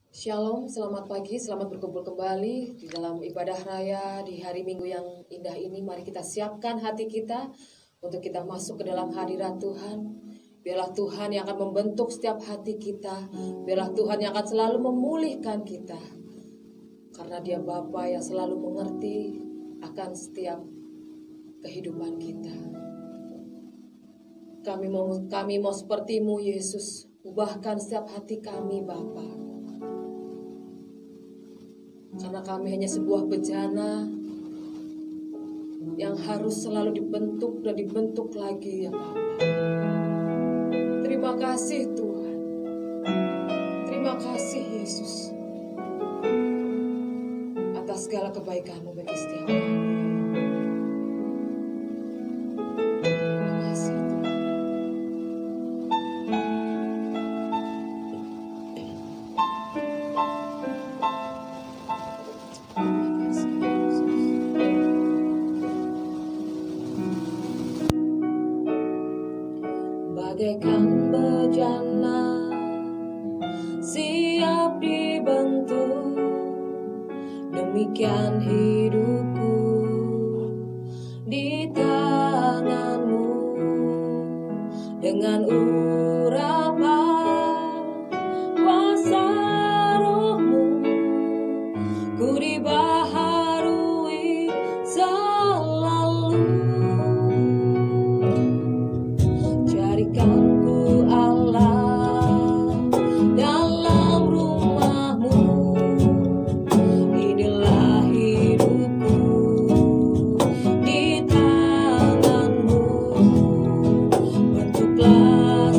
Shalom, selamat pagi, selamat berkumpul kembali di dalam ibadah raya di hari Minggu yang indah ini. Mari kita siapkan hati kita untuk kita masuk ke dalam hadirat Tuhan. Biarlah Tuhan yang akan membentuk setiap hati kita. Biarlah Tuhan yang akan selalu memulihkan kita. Karena Dia Bapa yang selalu mengerti akan setiap kehidupan kita. Kami mau seperti-Mu, Yesus. Ubahkan setiap hati kami, Bapa. Karena kami hanya sebuah bejana yang harus selalu dibentuk dan dibentuk lagi, ya Bapa. Terima kasih Tuhan. Terima kasih Yesus atas segala kebaikan-Mu bagi setiap kami. Terima kasih Tuhan. Bagaikan bejana siap dibentuk, demikian hidupku di tangan-Mu. Dengan urapan kuasa Roh-Mu, ku dibaharui selalu. Jadikanku Allah dalam rumah-Mu, inilah hidupku di tangan-Mu. Bentuklah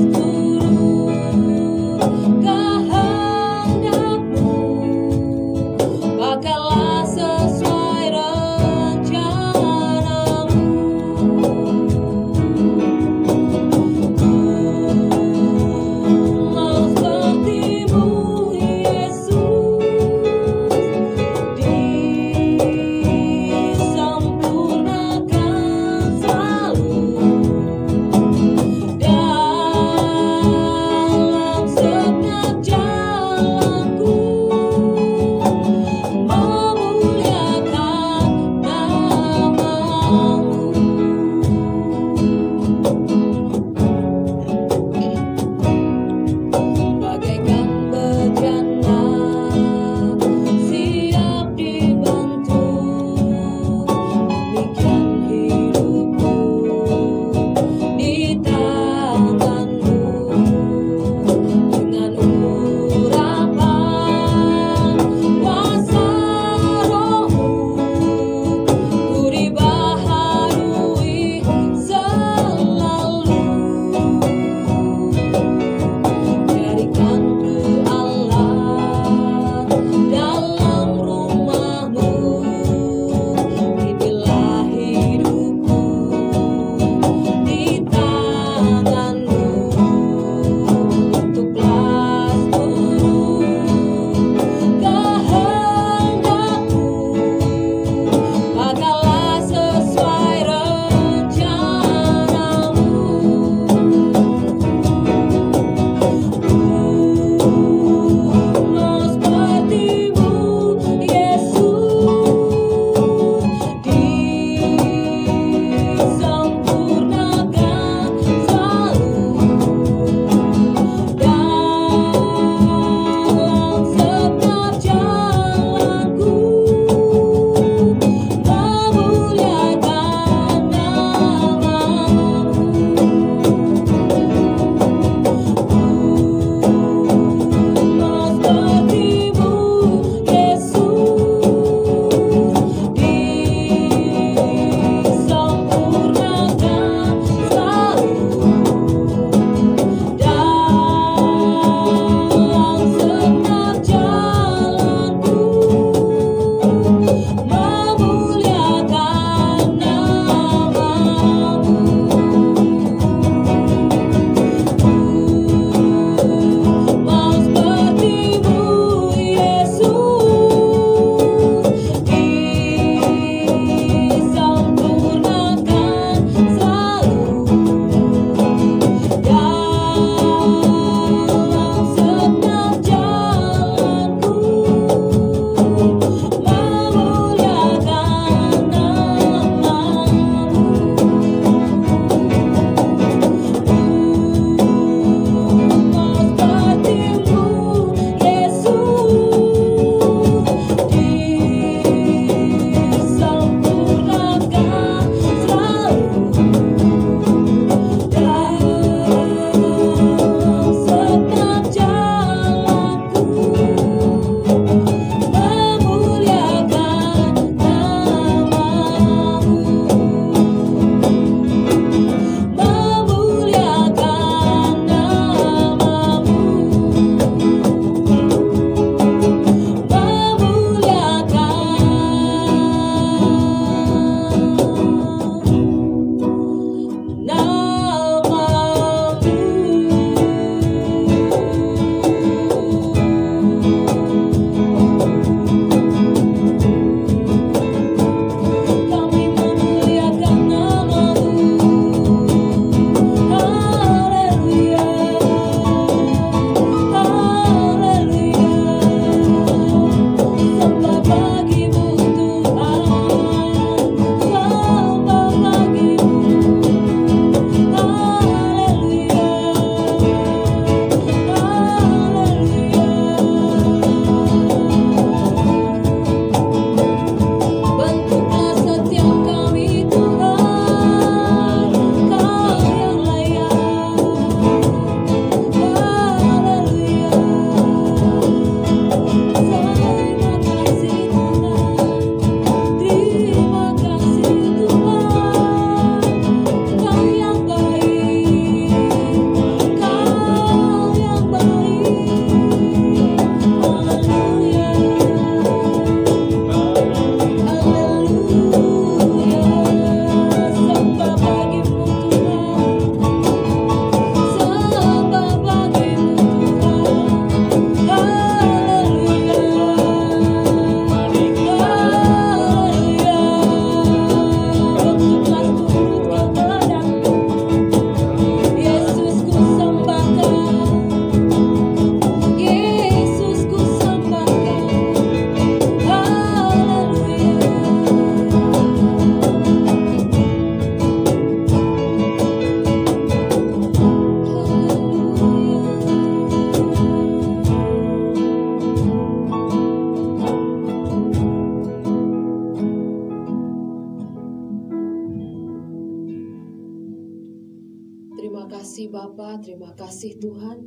lagi Bapa, terima kasih Tuhan.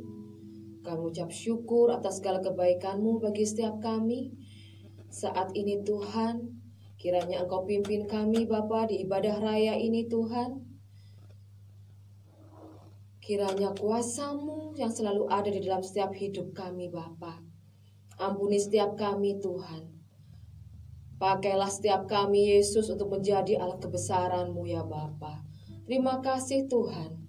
Kami ucap syukur atas segala kebaikan-Mu bagi setiap kami. Saat ini Tuhan, kiranya Engkau pimpin kami Bapa di ibadah raya ini Tuhan. Kiranya kuasa-Mu yang selalu ada di dalam setiap hidup kami Bapa. Ampuni setiap kami Tuhan. Pakailah setiap kami Yesus untuk menjadi alat kebesaran-Mu ya Bapa. Terima kasih Tuhan.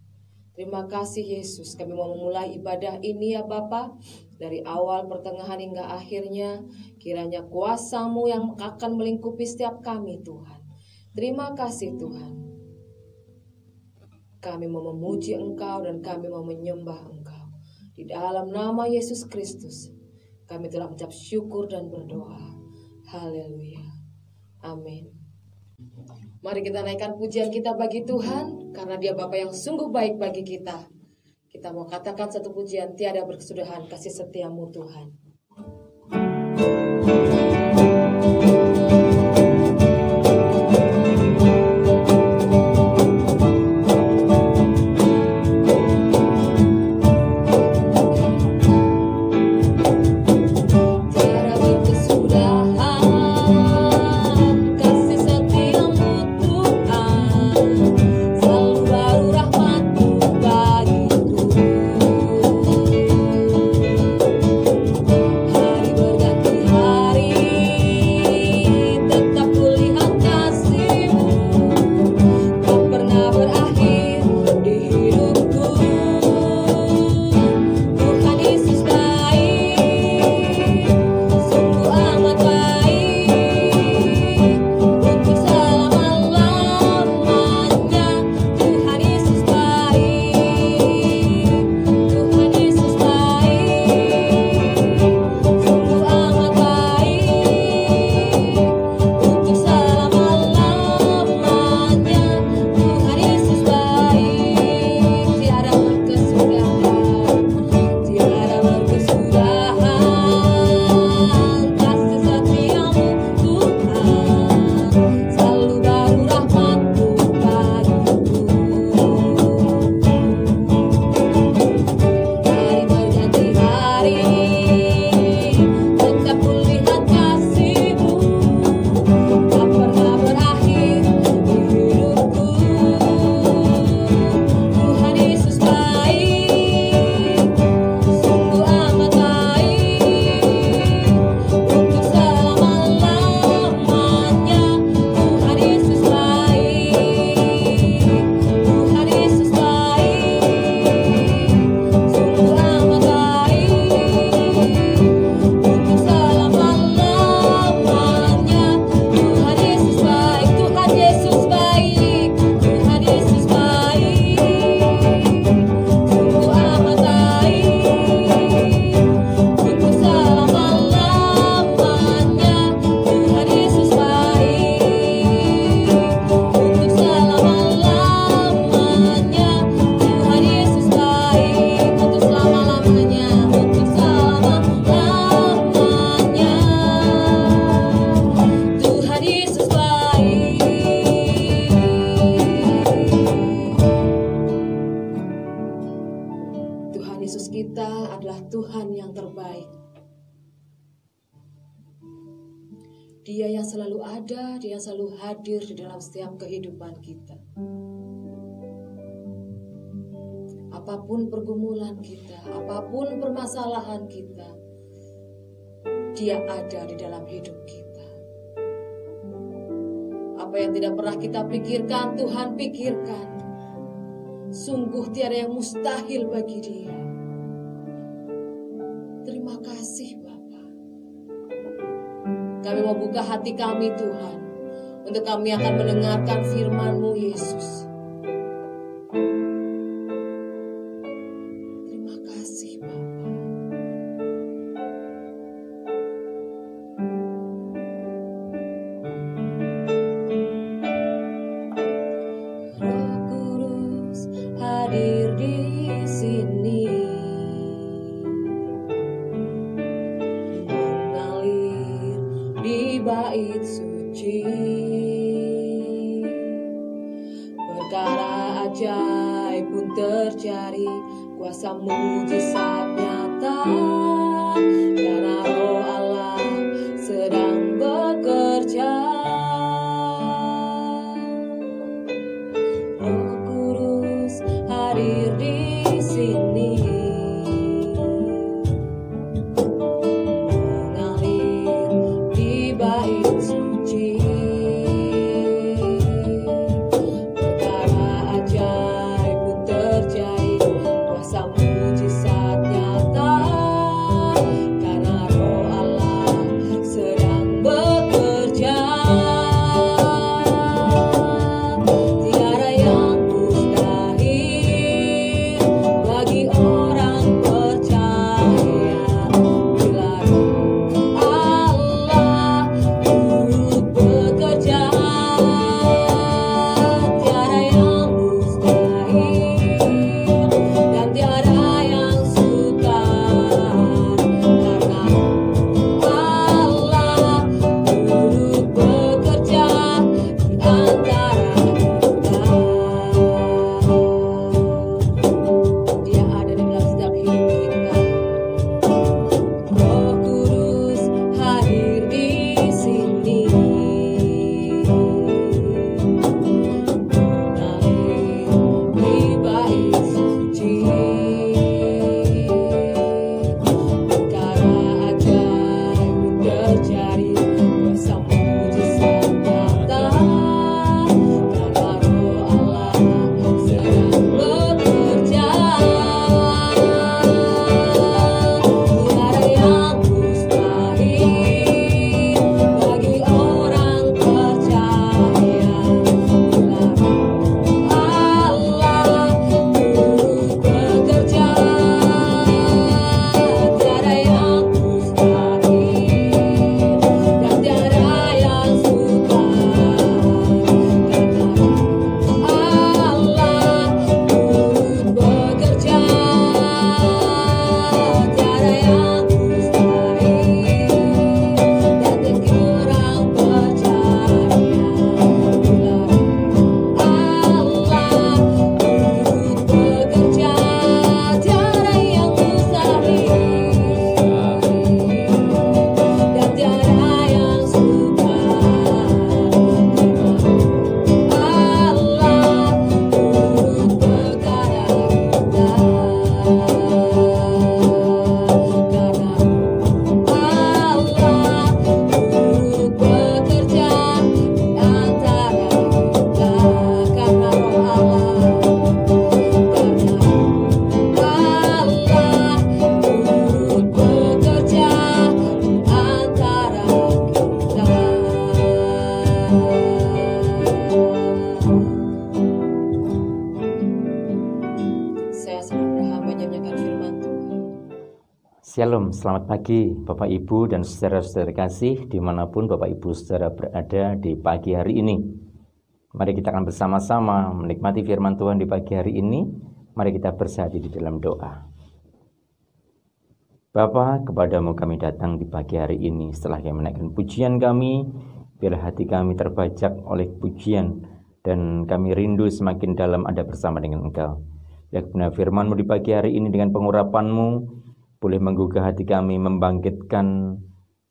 Terima kasih Yesus, kami mau memulai ibadah ini ya Bapa. Dari awal, pertengahan hingga akhirnya, kiranya kuasa-Mu yang akan melingkupi setiap kami Tuhan. Terima kasih Tuhan. Kami mau memuji Engkau dan kami mau menyembah Engkau. Di dalam nama Yesus Kristus, kami telah mengucap syukur dan berdoa. Haleluya. Amin. Mari kita naikkan pujian kita bagi Tuhan, karena Dia Bapa yang sungguh baik bagi kita. Kita mau katakan satu pujian, tiada berkesudahan kasih setia-Mu Tuhan. Dia yang selalu ada, Dia yang selalu hadir di dalam setiap kehidupan kita. Apapun pergumulan kita, apapun permasalahan kita, Dia ada di dalam hidup kita. Apa yang tidak pernah kita pikirkan, Tuhan pikirkan. Sungguh tiada yang mustahil bagi Dia. Terima kasih Bapa. Kami mau buka hati kami Tuhan, untuk kami akan mendengarkan firman-Mu Yesus. Terima kasih Bapa. Roh Kudus hadir di sini, mengalir di bait suci. Perkara ajaib pun terjadi. terjadi kuasa mujizat nyata, karena Roh Allah sedang bekerja. Roh Kudus hadir di sini, mengalir di bait suci. Perkara ajaib pun terjadi, kuasa mujizat nyata, karena Roh Allah sedang bekerja. Tiada yang mustahil bagi orang percaya, bila Roh Allah turut bekerja. Tiada yang mustahil dan tiada yang sukar, karena Allah turut bekerja di antara kita. Dia ada di dalam setiap hidup kita. Roh Kudus hadir di sini, mengalir di bait suci. Perkara ajaib pun terjadi, kuasa mujizat nyata, karena Roh Allah sedang bekerja. Tiada yang mustahil bagi orang percaya, bila Roh Allah turut bekerja. Tiada yang mustahil dan tiada yang sukar, karena Allah turut bekerja. Tiada yang mustahil dan bagi orang percaya, bila Allah turut bekerja. Tiada yang mustahil dan tiada yang sukar, karena Allah turut bekerja kita. Karena Allah turut bekerja di antara kita, karena Roh Allah, karena Allah turut bekerja di antara kita. Saya sangat berhamba menyanyikan firman Tuhan. Shalom, selamat pagi Bapak Ibu dan saudara-saudara kasih dimanapun Bapak Ibu saudara berada di pagi hari ini. Mari kita akan bersama-sama menikmati firman Tuhan di pagi hari ini. Mari kita bersatu di dalam doa. Bapa, kepadamu kami datang di pagi hari ini. Setelah kami menaikkan pujian kami, biarlah hati kami terbajak oleh pujian, dan kami rindu semakin dalam ada bersama dengan Engkau. Ya, benar firman-Mu di pagi hari ini dengan pengurapan-Mu boleh menggugah hati kami, membangkitkan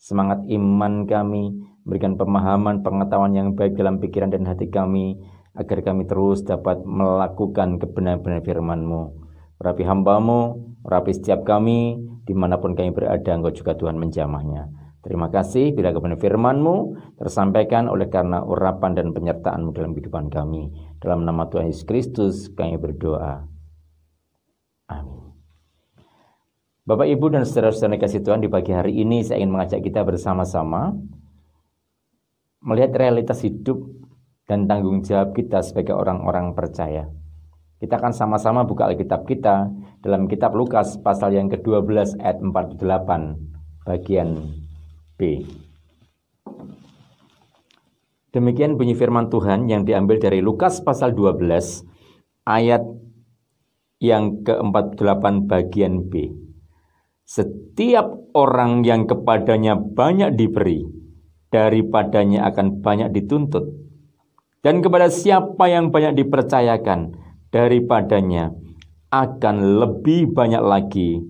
semangat iman kami, memberikan pemahaman, pengetahuan yang baik dalam pikiran dan hati kami, agar kami terus dapat melakukan kebenaran firman-Mu. Urapi hamba-Mu, urapi setiap kami, dimanapun kami berada, Engkau juga Tuhan menjamahnya. Terima kasih bila kebenaran firman-Mu tersampaikan oleh karena urapan dan penyertaan-Mu dalam kehidupan kami. Dalam nama Tuhan Yesus Kristus kami berdoa. Amin. Bapak, Ibu, dan saudara-saudara kasih Tuhan, di pagi hari ini saya ingin mengajak kita bersama-sama melihat realitas hidup dan tanggung jawab kita sebagai orang-orang percaya. Kita akan sama-sama buka Alkitab kita dalam kitab Lukas pasal yang ke-12 ayat 48 bagian B. Demikian bunyi firman Tuhan yang diambil dari Lukas pasal 12 ayat yang ke-48 bagian B. Setiap orang yang kepadanya banyak diberi, daripadanya akan banyak dituntut. Dan kepada siapa yang banyak dipercayakan, daripadanya akan lebih banyak lagi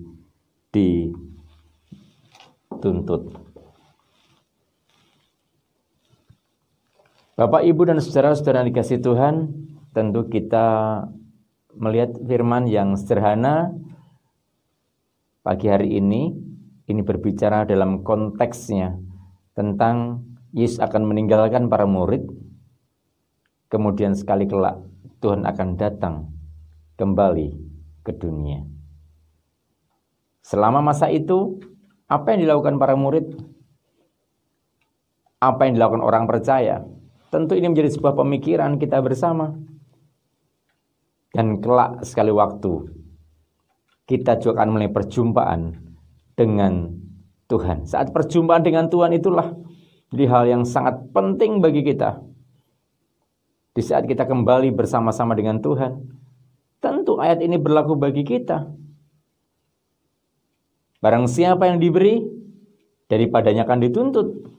dituntut. Bapak, Ibu, dan saudara-saudara yang dikasihi Tuhan, tentu kita melihat firman yang sederhana pagi hari ini berbicara dalam konteksnya tentang Yesus akan meninggalkan para murid, kemudian sekali kelak Tuhan akan datang kembali ke dunia. Selama masa itu, apa yang dilakukan para murid? Apa yang dilakukan orang percaya? Tentu ini menjadi sebuah pemikiran kita bersama. Dan kelak sekali waktu, kita juga akan mulai perjumpaan dengan Tuhan. Saat perjumpaan dengan Tuhan itulah jadi hal yang sangat penting bagi kita. Di saat kita kembali bersama-sama dengan Tuhan, tentu ayat ini berlaku bagi kita. Barang siapa yang diberi, daripadanya akan dituntut.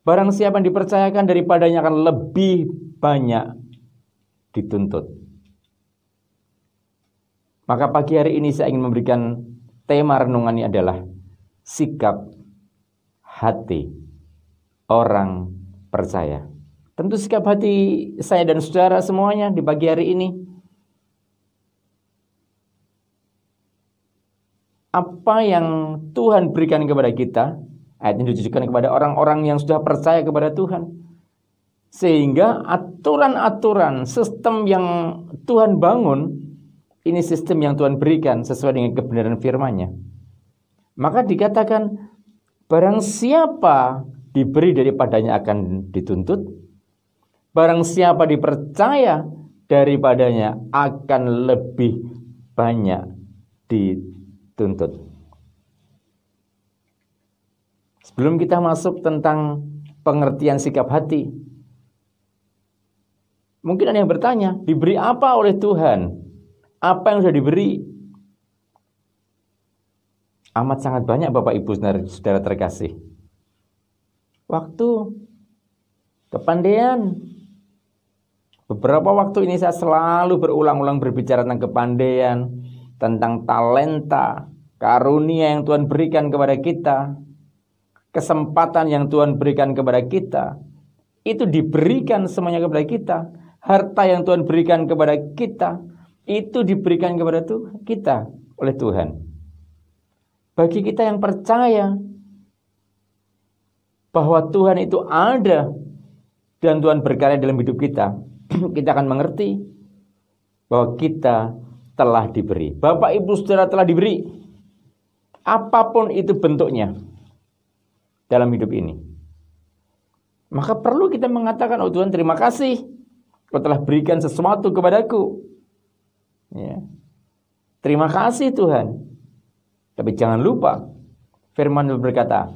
Barang siapa yang dipercayakan, daripadanya akan lebih banyak dituntut. Maka pagi hari ini saya ingin memberikan tema renungannya adalah sikap hati orang percaya. Tentu sikap hati saya dan saudara semuanya di pagi hari ini. Apa yang Tuhan berikan kepada kita, ayat ini ditujukan kepada orang-orang yang sudah percaya kepada Tuhan. Sehingga aturan-aturan, sistem yang Tuhan bangun, ini sistem yang Tuhan berikan sesuai dengan kebenaran firman-Nya. Maka dikatakan, barang siapa diberi daripadanya akan dituntut, barang siapa dipercaya daripadanya akan lebih banyak dituntut. Sebelum kita masuk tentang pengertian sikap hati, mungkin ada yang bertanya, diberi apa oleh Tuhan? Apa yang sudah diberi? Amat sangat banyak Bapak Ibu saudara terkasih. Waktu, kepandaian. Beberapa waktu ini saya selalu berulang-ulang berbicara tentang kepandaian, tentang talenta, karunia yang Tuhan berikan kepada kita, kesempatan yang Tuhan berikan kepada kita. Itu diberikan semuanya kepada kita. Harta yang Tuhan berikan kepada kita, itu diberikan kepada kita oleh Tuhan. Bagi kita yang percaya bahwa Tuhan itu ada dan Tuhan berkarya dalam hidup kita, kita akan mengerti bahwa kita telah diberi. Bapak Ibu Saudara telah diberi. Apapun itu bentuknya dalam hidup ini. Maka perlu kita mengatakan, oh Tuhan terima kasih, Kau telah berikan sesuatu kepadaku. Ya. Terima kasih Tuhan. Tapi jangan lupa, firman berkata,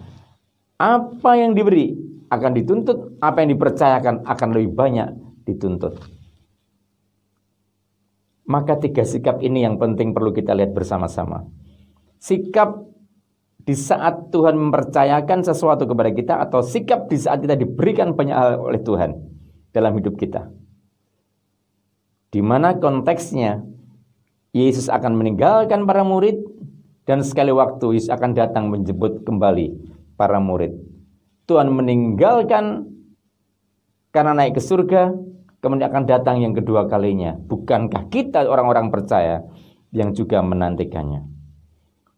apa yang diberi akan dituntut, apa yang dipercayakan akan lebih banyak dituntut. Maka 3 sikap ini yang penting perlu kita lihat bersama-sama. Sikap di saat Tuhan mempercayakan sesuatu kepada kita, atau sikap di saat kita diberikan banyak hal oleh Tuhan dalam hidup kita. Di mana konteksnya Yesus akan meninggalkan para murid, dan sekali waktu Yesus akan datang menjemput kembali para murid. Tuhan meninggalkan karena naik ke surga, kemudian akan datang yang kedua kalinya. Bukankah kita orang-orang percaya yang juga menantikannya?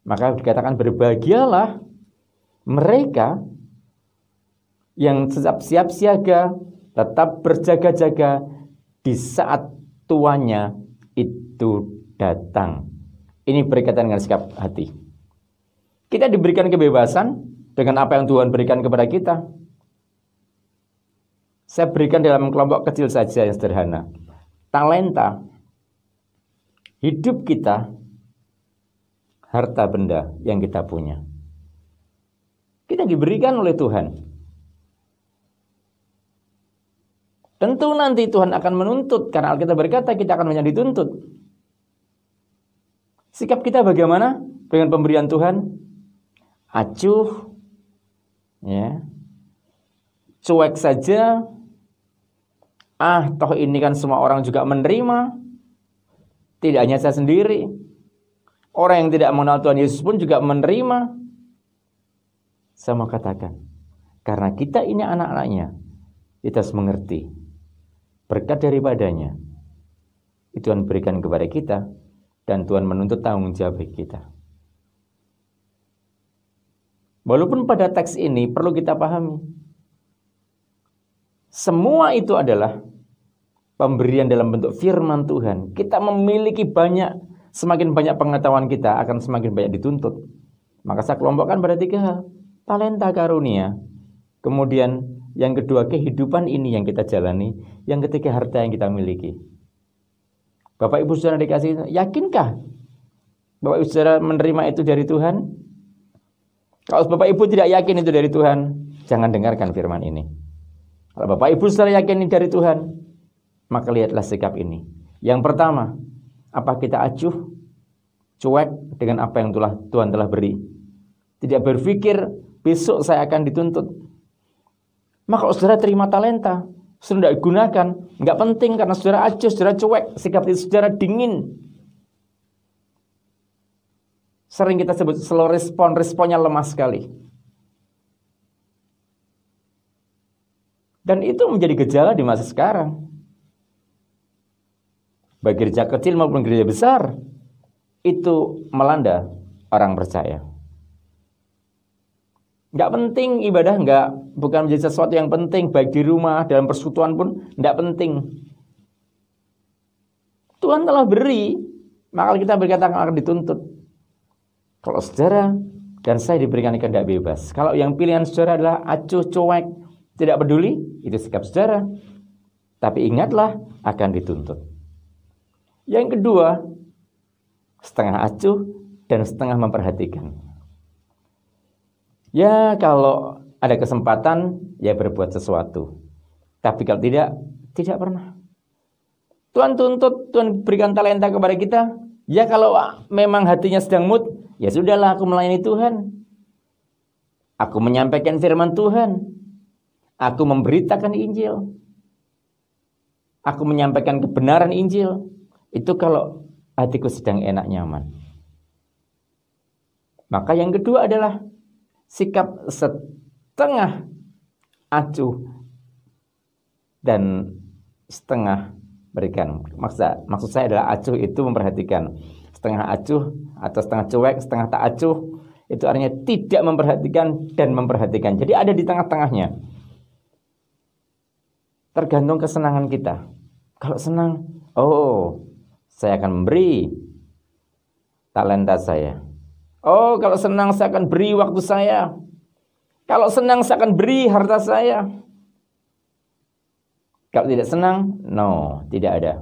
Maka dikatakan berbahagialah mereka yang tetap siap siaga, tetap berjaga-jaga di saat tuannya itu datang. Ini berkaitan dengan sikap hati. Kita diberikan kebebasan dengan apa yang Tuhan berikan kepada kita. Saya berikan dalam kelompok kecil saja yang sederhana. Talenta, hidup kita, harta benda yang kita punya. Kita diberikan oleh Tuhan. Tentu nanti Tuhan akan menuntut, karena Alkitab berkata kita akan banyak dituntut. Sikap kita bagaimana dengan pemberian Tuhan? Acuh, ya, cuek saja. Toh ini kan semua orang juga menerima. Tidak hanya saya sendiri, orang yang tidak mengenal Tuhan Yesus pun juga menerima. Saya mau katakan, karena kita ini anak-anaknya, kita harus mengerti berkat daripadanya. Itu Tuhan berikan kepada kita, dan Tuhan menuntut tanggung jawab bagi kita. Walaupun pada teks ini perlu kita pahami, semua itu adalah pemberian dalam bentuk firman Tuhan. Kita memiliki semakin banyak pengetahuan kita akan semakin banyak dituntut. Maka saya kelompokkan pada 3 hal. Talenta karunia. Kemudian yang kedua, kehidupan ini yang kita jalani. Yang ketiga, harta yang kita miliki. Bapak Ibu Saudara dikasih, yakinkah Bapak Ibu Saudara menerima itu dari Tuhan? Kalau Bapak Ibu tidak yakin itu dari Tuhan, jangan dengarkan firman ini. Kalau Bapak Ibu Saudara yakin ini dari Tuhan, maka lihatlah sikap ini. Yang pertama, apa kita acuh, cuek dengan apa yang Tuhan telah beri? Tidak berpikir besok saya akan dituntut. Maka kalau saudara terima talenta, saudara tidak gunakan, nggak penting karena saudara acuh, saudara cuek, sikap itu saudara dingin. Sering kita sebut slow respon, responnya lemah sekali. Dan itu menjadi gejala di masa sekarang. Baik gereja kecil maupun gereja besar, itu melanda orang percaya. Nggak penting ibadah, bukan menjadi sesuatu yang penting, baik di rumah, dalam persekutuan pun, nggak penting. Tuhan telah beri, maka kita berkata akan dituntut. Kalau saudara dan saya diberikan kehendak bebas, kalau yang pilihan saudara adalah acuh, cuek, tidak peduli, itu sikap saudara. Tapi ingatlah akan dituntut. Yang kedua, setengah acuh dan setengah memperhatikan. Ya kalau ada kesempatan, ya berbuat sesuatu. Tapi kalau tidak pernah. Tuhan tuntut, Tuhan berikan talenta kepada kita. Ya kalau memang hatinya sedang mood, ya sudahlah aku melayani Tuhan. Aku menyampaikan firman Tuhan. Aku memberitakan Injil. Aku menyampaikan kebenaran Injil. Itu kalau hatiku sedang enak nyaman. Maka yang kedua adalah sikap setengah acuh dan setengah berikan. Maksud saya adalah acuh itu memperhatikan. Setengah acuh atau setengah cuek, setengah tak acuh, itu artinya tidak memperhatikan dan memperhatikan. Jadi ada di tengah-tengahnya. Tergantung kesenangan kita. Kalau senang, saya akan memberi talenta saya. Kalau senang saya akan beri waktu saya. Kalau senang saya akan beri harta saya. Kalau tidak senang, tidak ada.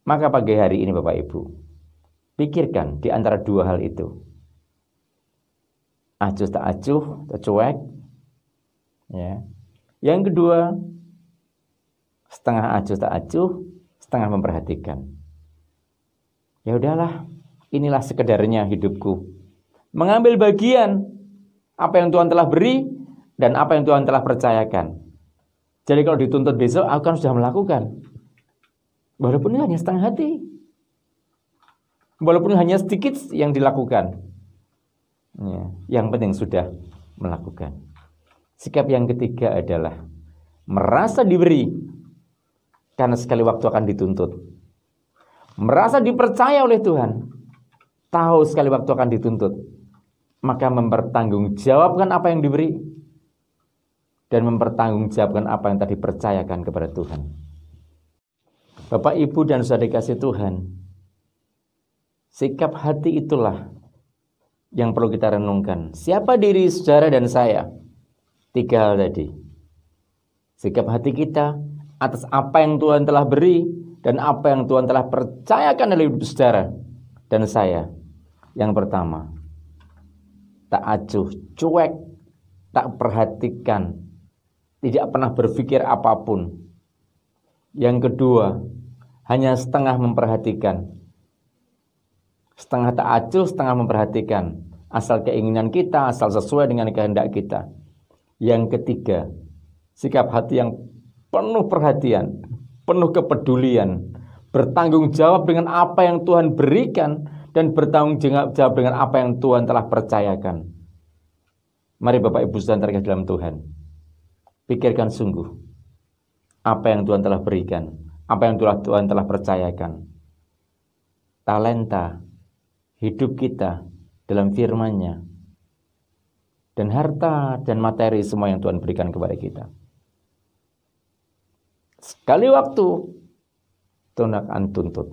Maka pagi hari ini Bapak Ibu, pikirkan di antara dua hal itu. Acuh tak acuh, tak cuek. Ya. Yang kedua, setengah acuh tak acuh, setengah memperhatikan. Ya udahlah, inilah sekedarnya hidupku. Mengambil bagian apa yang Tuhan telah beri dan apa yang Tuhan telah percayakan. Jadi kalau dituntut besok, aku kan sudah melakukan. Walaupun hanya setengah hati. Walaupun hanya sedikit yang dilakukan. Ya, yang penting sudah melakukan. Sikap yang ketiga adalah merasa diberi karena sekali waktu akan dituntut. Merasa dipercaya oleh Tuhan, tahu sekali waktu akan dituntut, maka mempertanggungjawabkan apa yang diberi dan mempertanggungjawabkan apa yang tadi percayakan kepada Tuhan. Bapak, Ibu, dan saudara dikasih Tuhan, sikap hati itulah yang perlu kita renungkan. Siapa diri saudara dan saya? 3 hal tadi. Sikap hati kita atas apa yang Tuhan telah beri dan apa yang Tuhan telah percayakan dalam hidup saudara dan saya. Yang pertama, tak acuh, cuek, tak perhatikan, tidak pernah berpikir apapun. Yang kedua, hanya setengah memperhatikan. Setengah tak acuh, setengah memperhatikan. Asal keinginan kita, asal sesuai dengan kehendak kita. Yang ketiga, sikap hati yang penuh perhatian, penuh kepedulian, bertanggung jawab dengan apa yang Tuhan berikan, dan bertanggung jawab dengan apa yang Tuhan telah percayakan. Mari Bapak Ibu Saudara terkasih dalam Tuhan, pikirkan sungguh apa yang Tuhan telah berikan, apa yang Tuhan telah percayakan. Talenta hidup kita dalam firman-Nya, dan harta dan materi semua yang Tuhan berikan kepada kita. Sekali waktu Tuhan akan tuntut.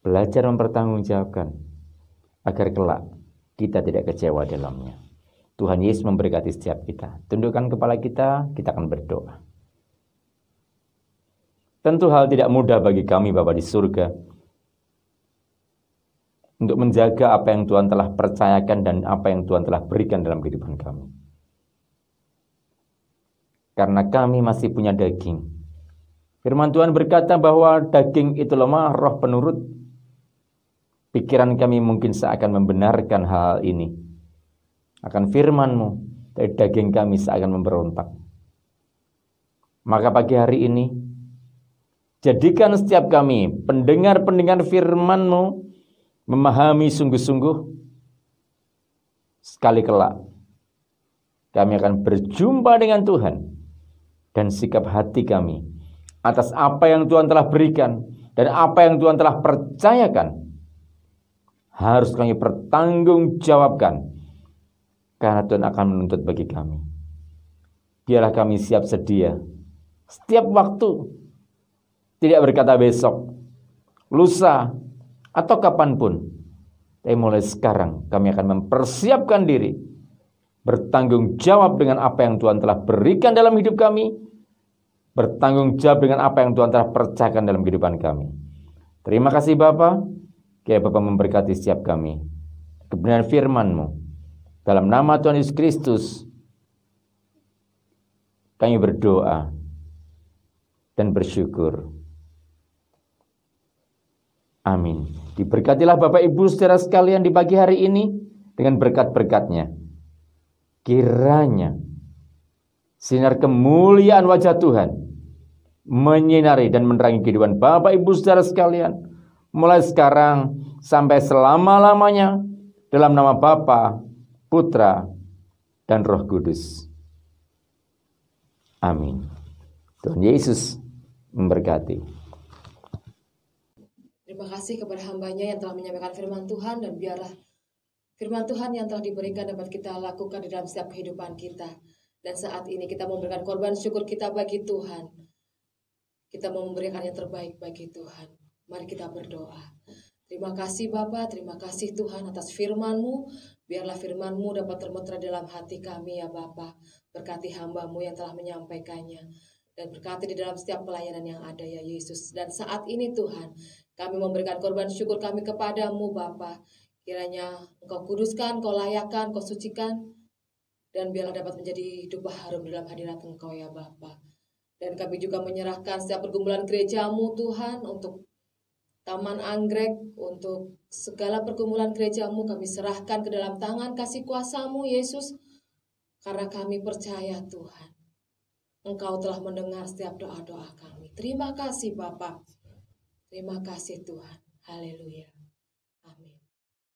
Belajar mempertanggungjawabkan agar kelak kita tidak kecewa dalamnya. Tuhan Yesus memberkati setiap kita. Tundukkan kepala kita akan berdoa. Tentu hal tidak mudah bagi kami Bapa di surga untuk menjaga apa yang Tuhan telah percayakan dan apa yang Tuhan telah berikan dalam kehidupan kami. Karena kami masih punya daging. Firman Tuhan berkata bahwa daging itu lemah, roh penurut. Pikiran kami mungkin seakan membenarkan hal ini. Akan firman-Mu, dari daging kami seakan memberontak. Maka pagi hari ini, jadikan setiap kami pendengar-pendengar firman-Mu memahami sungguh-sungguh, sekali kelak kami akan berjumpa dengan Tuhan, dan sikap hati kami atas apa yang Tuhan telah berikan dan apa yang Tuhan telah percayakan harus kami pertanggungjawabkan, karena Tuhan akan menuntut bagi kami. Biarlah kami siap sedia setiap waktu, tidak berkata besok, lusa, atau kapanpun, tapi mulai sekarang kami akan mempersiapkan diri, bertanggung jawab dengan apa yang Tuhan telah berikan dalam hidup kami, bertanggung jawab dengan apa yang Tuhan telah percayakan dalam kehidupan kami. Terima kasih Bapa, kiranya Bapa memberkati setiap kami. Kebenaran firman-Mu, dalam nama Tuhan Yesus Kristus, kami berdoa dan bersyukur. Amin. Diberkatilah Bapak Ibu saudara sekalian di pagi hari ini dengan berkat-berkat-Nya. Kiranya sinar kemuliaan wajah Tuhan menyinari dan menerangi kehidupan Bapak Ibu saudara sekalian, mulai sekarang sampai selama-lamanya, dalam nama Bapa, Putra, dan Roh Kudus. Amin. Tuhan Yesus memberkati. Terima kasih kepada hamba-Nya yang telah menyampaikan firman Tuhan, dan biarlah firman Tuhan yang telah diberikan dapat kita lakukan di dalam setiap kehidupan kita. Dan saat ini kita memberikan korban syukur kita bagi Tuhan. Kita mau memberikan yang terbaik bagi Tuhan. Mari kita berdoa. Terima kasih Bapa, terima kasih Tuhan atas firman-Mu. Biarlah firman-Mu dapat termutera dalam hati kami ya Bapa. Berkati hamba-Mu yang telah menyampaikannya. Dan berkati di dalam setiap pelayanan yang ada ya Yesus. Dan saat ini Tuhan, kami memberikan korban syukur kami kepadamu Bapa. Kiranya Engkau kuduskan, Engkau layakkan, Engkau sucikan. Dan biarlah dapat menjadi dupa harum dalam hadirat Engkau ya Bapa. Dan kami juga menyerahkan setiap pergumulan gereja-Mu Tuhan, untuk Taman Anggrek, untuk segala pergumulan gereja-Mu kami serahkan ke dalam tangan kasih kuasa-Mu Yesus. Karena kami percaya Tuhan, Engkau telah mendengar setiap doa-doa kami. Terima kasih Bapa. Terima kasih Tuhan. Haleluya.